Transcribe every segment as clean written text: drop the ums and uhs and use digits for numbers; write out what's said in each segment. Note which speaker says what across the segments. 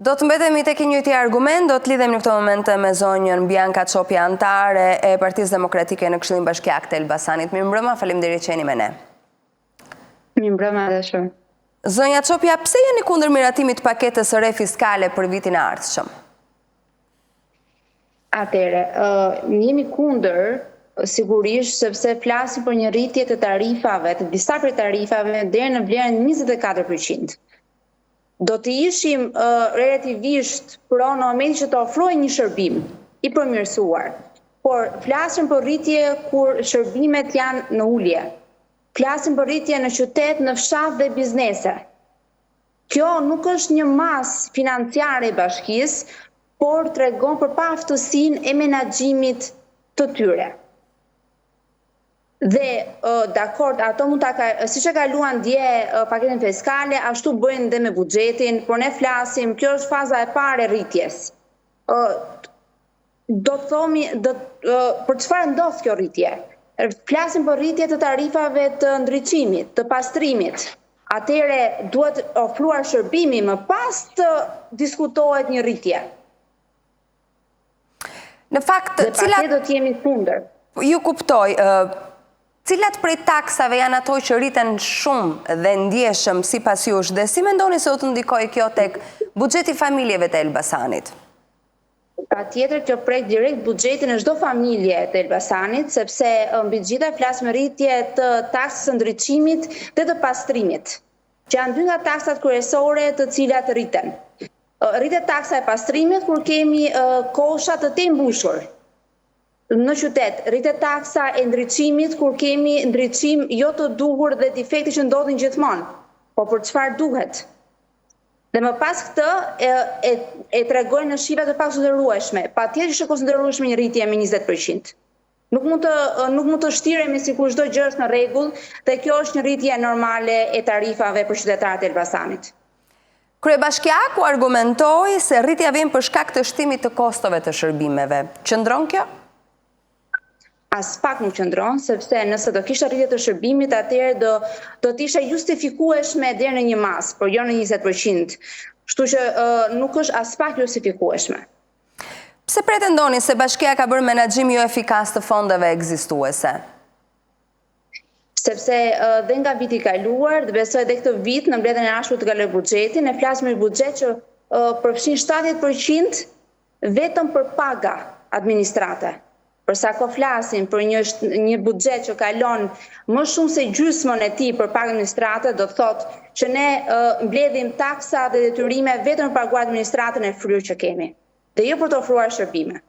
Speaker 1: Do të mbetemi tek njëjti argument, do të lidhem në këtë moment me zonjën Bianca Çopja, antare e Partisë Demokratike në Këshillin Bashkiak të Elbasanit. Mirëmbrëma, faleminderit që jeni me ne.
Speaker 2: Mirëmbrëma dhe shumë.
Speaker 1: Zonja Çopja, pse jeni kundër miratimit paketës së re fiskale për vitin e ardhshëm?
Speaker 2: Atëre, jemi kundër sigurisht sepse flasim për një rritje të tarifave, të disa prej tarifave deri në vlerën 24%. Do të ishim relativisht pronë në momentin që të ofrojë një shërbim i përmirësuar, por flasim për rritje kur shërbimet janë në ulje. Flasim për rritje në qytet, në fshat dhe biznese. Kjo nuk është një masë financiare e bashkisë, por tregon për paaftësinë e menaxhimit të tyre. Dhe, dakord, ato mund siç e kaluan dje paketën fiskale, ashtu bëjnë dhe me buxhetin, por ne flasim, kjo është faza e parë e rritjes. Do të thomi, për çfarë ndodh kjo rritje? Flasim për rritje të tarifave të ndriçimit, të pastrimit. Atëre duhet ofruar shërbimi më pas të diskutohet një rritje.
Speaker 1: Në fakt,
Speaker 2: dhe pastaj do të jemi kundër.
Speaker 1: Ju kuptoj. Cilat prej taksave janë ato që rriten shumë dhe ndjeshëm sipas jush dhe si mendoni se do të ndikojë kjo tek buxheti familjeve të Elbasanit?
Speaker 2: Patjetër kjo prek direkt buxhetin e çdo familje të Elbasanit, sepse mbi të gjitha flasim rritje të taksës së ndriçimit dhe të pastrimit, që janë dy nga taksat kryesore të cilat rriten. Rritet taksa e pastrimit kur kemi kosha të mbushur në qytet, rritet taksa e ndriçimit kur kemi ndriçim jo të duhur dhe defekte që ndodhin gjithmonë, po për çfarë duhet. Dhe më pas këtë e tregojnë në shifa të pakonsiderueshme. Patjetër që konsiderueshme një rritje me 20%. Nuk mund të shtiremi sikur çdo gjë është në rregull, dhe kjo është një rritje normale e tarifave për qytetarët e Elbasanit.
Speaker 1: Kryebashkiaku argumentoi se rritja vjen për shkak të shtimit të kostove të shërbimeve. Qëndron kjo?
Speaker 2: As pak nuk qëndron, sepse nëse do kishte rritje të shërbimit, atëherë do të ishte justifikueshme deri në një masë, por jo në 20%. Kështu që nuk është as pak justifikueshme.
Speaker 1: Pse pretendoni se bashkia ka bërë menaxhim jo efikas të fondeve ekzistuese?
Speaker 2: Sepse dhe nga viti i kaluar, dhe besoj edhe këtë vit në mbledhjen e ardhshme të kaloj buxhetin, ne flasim për buxhet që përfshin 70% vetëm për paga administrate. Përsa ko flasim për një buxhet që kalon më shumë se gjysmën e tij për pagë administrate, do të thotë që ne mbledhim taksa dhe detyrime vetëm për paguar administratën e fryrë që kemi, dhe jo për të ofruar shërbime.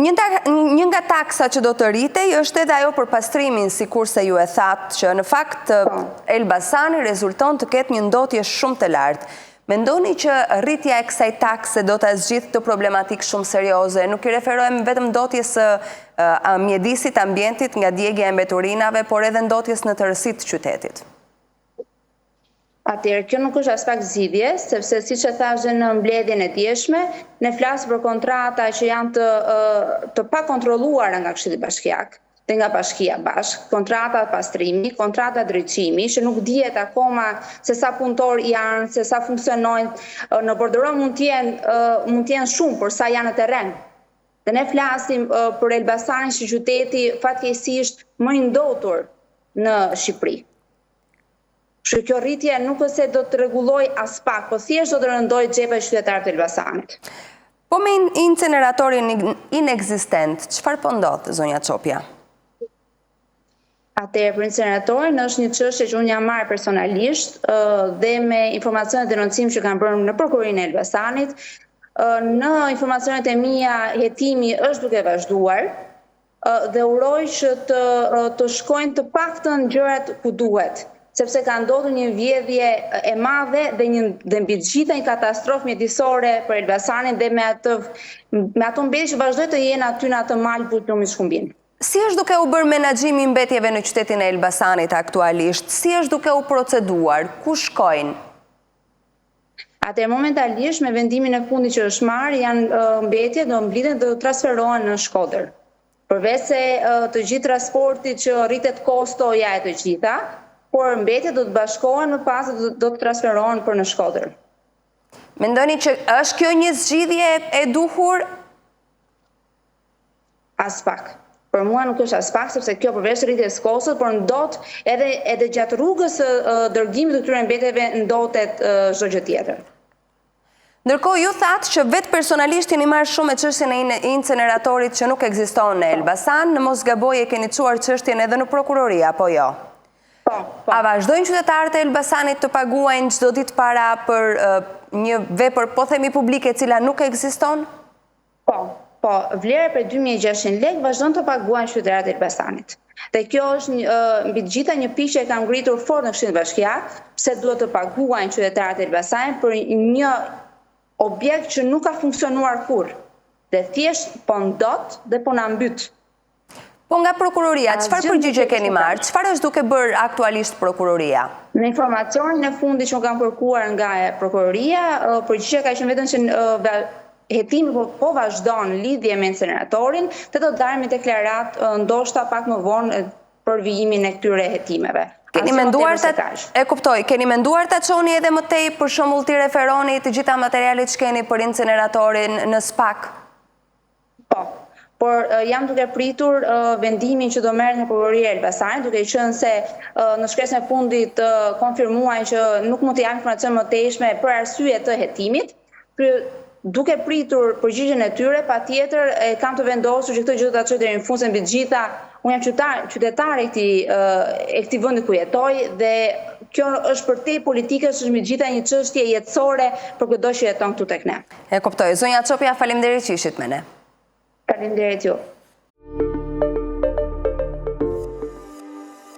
Speaker 1: Një nga taksa që do të rritej është edhe ajo për pastrimin, sikurse ju e thatë që në fakt Elbasani rezulton të ketë një ndotje shumë të lartë. Mendoni që rritja e kësaj takse do të zgjidhë të problematikë shumë serioze? Nuk i referohem vetëm ndotjes mjedisit, ambientit nga djegja e mbeturinave, por edhe ndotjes në tërësitë të qytetit.
Speaker 2: Atëherë, kjo nuk është as pak zgjidhje, sepse siç e thash në mbledhjen e djeshme, ne flasim për kontrata që janë të pakontrolluara nga Këshilli Bashkiak dhe nga Bashkia bashkë, kontrata pastrimi, kontrata drejtimi, që nuk dihet akoma se sa punëtor janë, se sa funksionojnë, në borderon mund të jenë shumë, por sa janë në terren. Dhe ne flasim për Elbasanin që qyteti fatkeqësisht më i ndotur në Shqipëri. Kështu kjo rritje nuk është se do të rregulloj as pak, po thjesht do të rëndoj xhepet e qytetarëve të Elbasanit.
Speaker 1: Po me inceneratorin inekzistent, çfarë po ndodh, zonja Çopja?
Speaker 2: Atëherë, për inceneratorin është një çështje që unë jam marrë personalisht dhe me informacionet e rëndësishme që kanë bërë në Prokurorinë e Elbasanit. Në informacionet e mia, hetimi është duke vazhduar dhe uroj që të shkojnë të paktën gjërat ku duhet, sepse ka ndodhur një vjedhje e madhe dhe mbi të gjitha një katastrofë mjedisore për Elbasanin dhe me ato mbetjet që vazhdojnë të jenë aty në atë mal Bulqumi Shkumbin.
Speaker 1: Si është duke u bërë menaxhimi i mbetjeve në qytetin e Elbasanit aktualisht? Si është duke u proceduar? Ku shkojnë?
Speaker 2: Atëherë, momentalisht me vendimin e fundit që është marrë, janë mbetje do mblidhen dhe do transferohen në Shkodër. Përveç se të gjithë transportit që rritet kostoja e të gjitha, por mbetjet do të bashkohen më pas do të transferohen për në Shkodër.
Speaker 1: Mendoni që është kjo një zgjidhje e duhur?
Speaker 2: As pak. Për mua nuk është as pak, sepse kjo përveç rritjes kostot, por ndot edhe gjatë rrugës dërgimit të këtyre mbetjeve ndotet çdo gjë tjetër.
Speaker 1: Ndërkohë ju thatë që vetë personalisht jeni marrë shumë me çështjen e inceneratorit që nuk ekziston në Elbasan, në mos gaboj e keni çuar çështjen edhe në prokurori apo jo?
Speaker 2: Po.
Speaker 1: A vazhdojnë qytetarët e Elbasanit të paguajnë çdo ditë para për një vepër po themi publike e cila nuk ekziston?
Speaker 2: Po, vlera për 2600 lekë vazhdon të paguajnë qytetarët e Elbasanit. Dhe kjo është mbi të gjitha një pikë që e ka ngritur fort në Këshillin Bashkiak, pse duhet të paguajnë qytetarët e Elbasanit për një objekt që nuk ka funksionuar kur, dhe thjesht po ndot dhe po na mbyt.
Speaker 1: Po nga prokuroria, çfarë përgjigje keni marrë? Çfarë është duke bërë aktualisht prokuroria?
Speaker 2: Në informacionin e fundit që kam kërkuar nga prokuroria, përgjigjja ka qenë vetëm që hetimi po vazhdon lidhje me inceneratorin, të do darim deklarat ndoshta pak më vonë për vijimin e këtyre hetimeve.
Speaker 1: Keni menduar ta çoni edhe më tej, për shembull ti referoni të gjitha materialet që keni për inceneratorin në SPAK?
Speaker 2: Po, por jam duke pritur vendimin që do merret në prokuroria e Elbasanit, duke qenë se në shkresën e fundit konfirmuan që nuk mund të japin informacion më tejshme për arsye të hetimit. Duke pritur përgjigjen e tyre, patjetër kam të vendosur që këtë gjë do ta çoj deri në fund, se mbi të gjitha unë jam qytetare e këtij vendi ku jetoj dhe kjo është për te politike, është mbi të gjitha një çështje jetësore për çdo që jeton këtu tek ne.
Speaker 1: E kuptoj. Zonja Çopja, faleminderit që ishit me ne.
Speaker 2: Faleminderit ju.